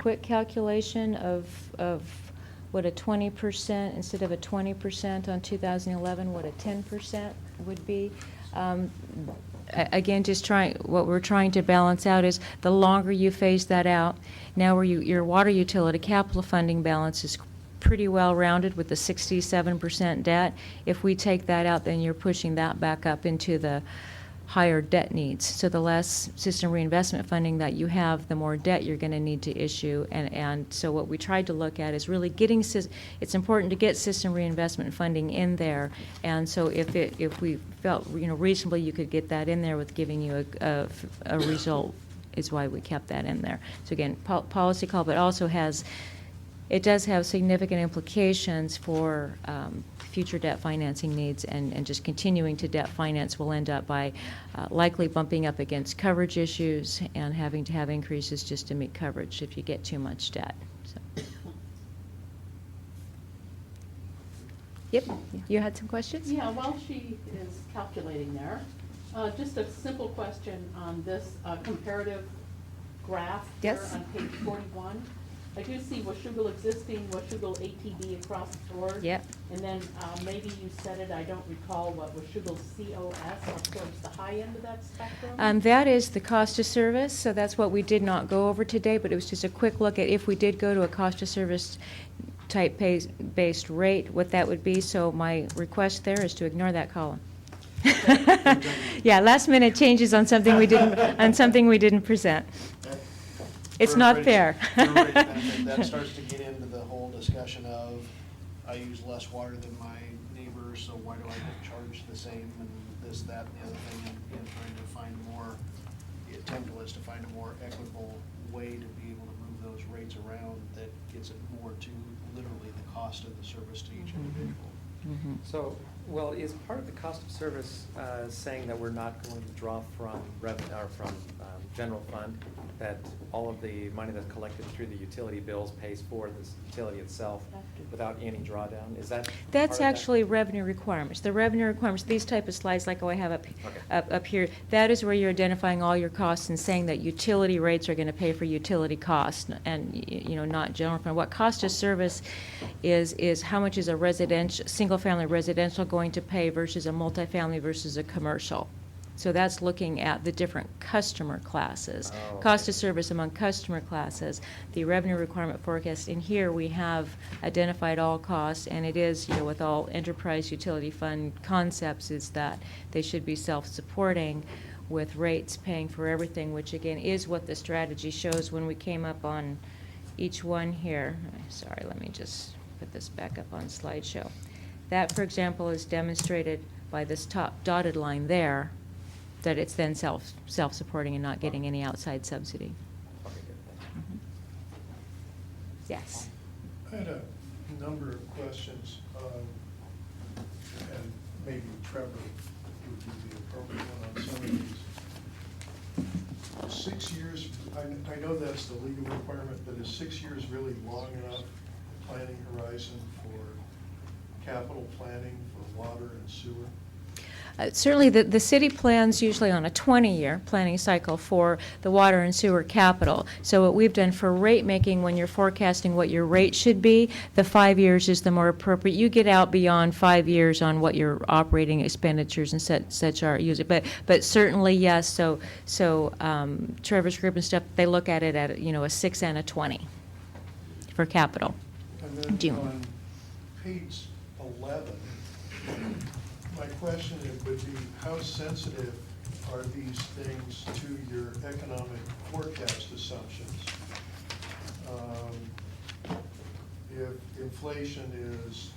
quick calculation of what a 20% instead of a 20% on 2011, what a 10% would be. Again, what we're trying to balance out is the longer you phase that out, now where your water utility capital funding balance is pretty well rounded with the 67% debt. If we take that out, then you're pushing that back up into the higher debt needs. So the less system reinvestment funding that you have, the more debt you're going to need to issue. And so what we tried to look at is really getting, it's important to get system reinvestment funding in there. And so if we felt reasonably you could get that in there with giving you a result, is why we kept that in there. So again, policy call, but also it does have significant implications for future debt financing needs, and just continuing to debt finance will end up by likely bumping up against coverage issues and having to have increases just to meet coverage if you get too much debt. So. Yep, you had some questions? Yeah, while she is calculating there, just a simple question on this comparative graph here Yes. on page 41. I do see Washougal existing, Washougal ATB across the board. Yep. And then maybe you said it, I don't recall, what Washougal COS up towards the high end of that spectrum? That is the cost of service, so that's what we did not go over today, but it was just a quick look at if we did go to a cost of service type based rate, what that would be. So my request there is to ignore that column. Yeah, last minute changes on something we didn't present. It's not fair. That starts to get into the whole discussion of, I use less water than my neighbor, so why do I get charged the same, and this, that, and the other thing, and trying to find more, the attempt was to find a more equitable way to be able to move those rates around that gets it more to literally the cost of the service to each individual. Mm-hmm. So, well, is part of the cost of service saying that we're not going to draw from revenue or from general fund, that all of the money that's collected through the utility bills pays for this utility itself without any drawdown? Is that That's part of that? actually revenue requirements. The revenue requirements, these type of slides like I have Okay. up here, that is where you're identifying all your costs and saying that utility rates are going to pay for utility costs and, not general fund. What cost of service is how much is a single-family residential going to pay versus a multifamily versus a commercial. So that's looking at the different customer classes. Oh, okay. Cost of service among customer classes. The revenue requirement forecast, in here we have identified all costs, and it is, with all enterprise utility fund concepts, is that they should be self-supporting with rates paying for everything, which again is what the strategy shows when we came up on each one here. Sorry, let me just put this back up on slideshow. That, for example, is demonstrated by this top dotted line there, that it's then self-supporting and not getting any outside subsidy. Okay, good. Thank you. Mhm. Yes. I had a number of questions, and maybe Trevor would be the appropriate one on some of these. 6 years, I know that's the legal requirement, but is 6 years really long enough planning horizon for capital planning for water and sewer? Certainly, the city plans usually on a 20-year planning cycle for the water and sewer capital. So what we've done for rate making, when you're forecasting what your rate should be, the 5 years is the more appropriate. You get out beyond 5 years on what your operating expenditures and such are usually. But certainly, yes. So Trevor's group and stuff, they look at it at a 6 and a 20 for capital. And then June. on page 11, my question would be, how sensitive are these things to your economic forecast assumptions? If inflation is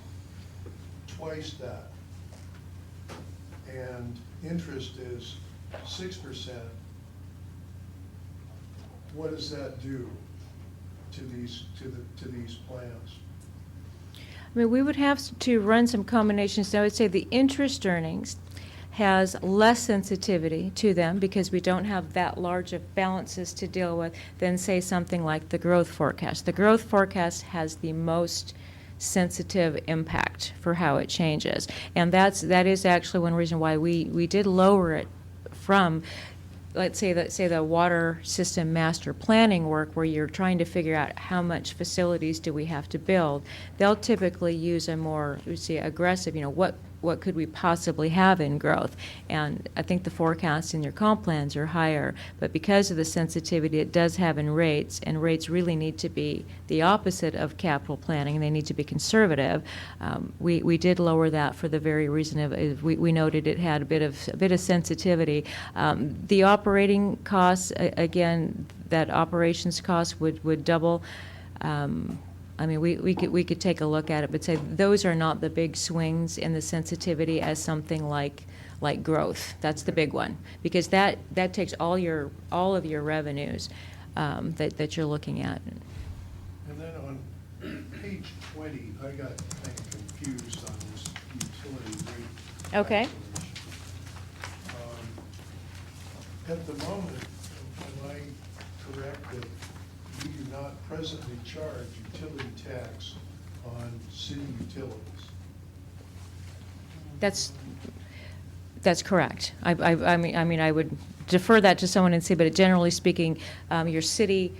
twice that and interest is 6%, what does that do to these plans? I mean, we would have to run some combinations. So I would say the interest earnings has less sensitivity to them because we don't have that large of balances to deal with than, say, something like the growth forecast. The growth forecast has the most sensitive impact for how it changes. And that is actually one reason why we did lower it from let's say the water system master planning work, where you're trying to figure out how much facilities do we have to build, they'll typically use a more, we say, aggressive, what could we possibly have in growth? And I think the forecasts in your comp plans are higher, but because of the sensitivity it does have in rates, and rates really need to be the opposite of capital planning, they need to be conservative, we did lower that for the very reason of, we noted it had a bit of sensitivity. The operating costs, again, that operations cost would double. I mean, we could take a look at it, but say those are not the big swings in the sensitivity as something like growth. That's the big one, because that takes all of your revenues that you're looking at. And then on page 20, I got kind of confused on this utility rate. Okay. calculation. At the moment, am I correct that we do not presently charge utility tax on city utilities? That's correct. I mean, I would defer that to someone and see, but generally speaking, your city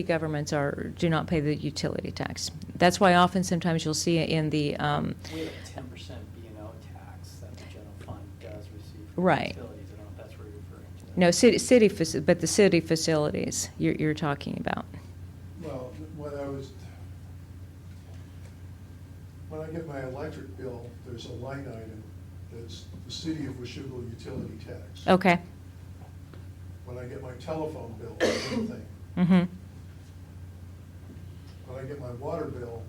governments do not pay the utility tax. That's why often sometimes you'll see in the, We have a 10% B&O tax that the general fund does receive from Right. utilities. I don't know if that's what you're referring to. no, but the city facilities you're talking about. Well, when I get my electric bill, there's a line item that's the city of Washougal utility tax. Okay. When I get my telephone bill, same thing. Mm-hmm. When I get my water bill,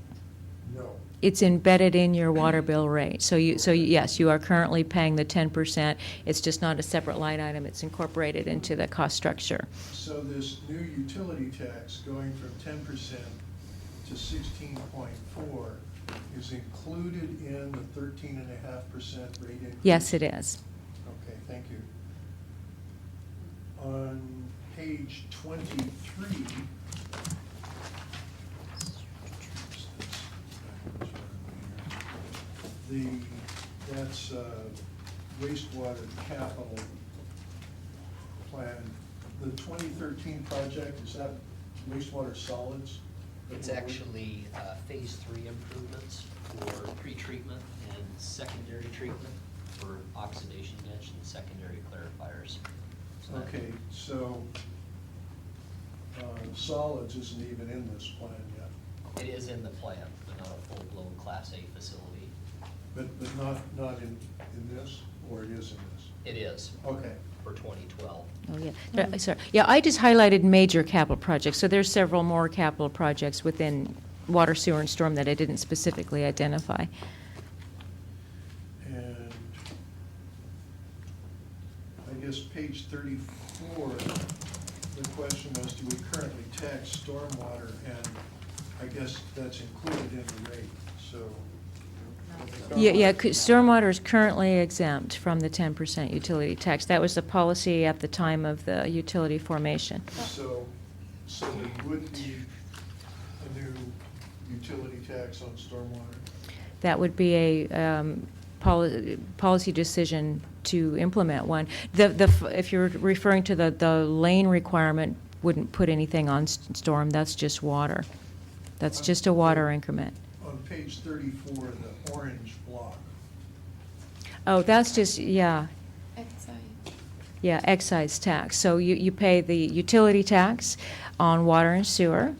no. It's embedded in your water bill rate. So yes, you are currently paying the 10%. It's just not a separate line item. It's incorporated into the cost structure. So this new utility tax going from 10% to 16.4 is included in the 13.5% rate increase? Yes, it is. Okay, thank you. On page 23, that's wastewater capital plan. The 2013 project, is that wastewater solids? It's actually phase 3 improvements for pretreatment and secondary treatment for oxidation ditch and secondary clarifiers. So that- Okay, so solids isn't even in this plan yet, It is in the plan, but not a full-blown Class A facility. but not in this, or it is in this? It is Okay. for 2012. Oh, yeah. Sorry. Yeah, I just highlighted major capital projects. So there's several more capital projects within water, sewer, and storm that I didn't specifically identify. And I guess page 34, the question was, do we currently tax stormwater? And I guess that's included in the rate, so. Yeah, stormwater is currently exempt from the 10% utility tax. That was the policy at the time of the utility formation. So there would be a new utility tax on stormwater? That would be a policy decision to implement one. If you're referring to the lane requirement, wouldn't put anything on storm, that's just water. That's just a water increment. On page 34, the orange block. Oh, that's just, yeah, Excise. yeah, excise tax. So you pay the utility tax on water and sewer,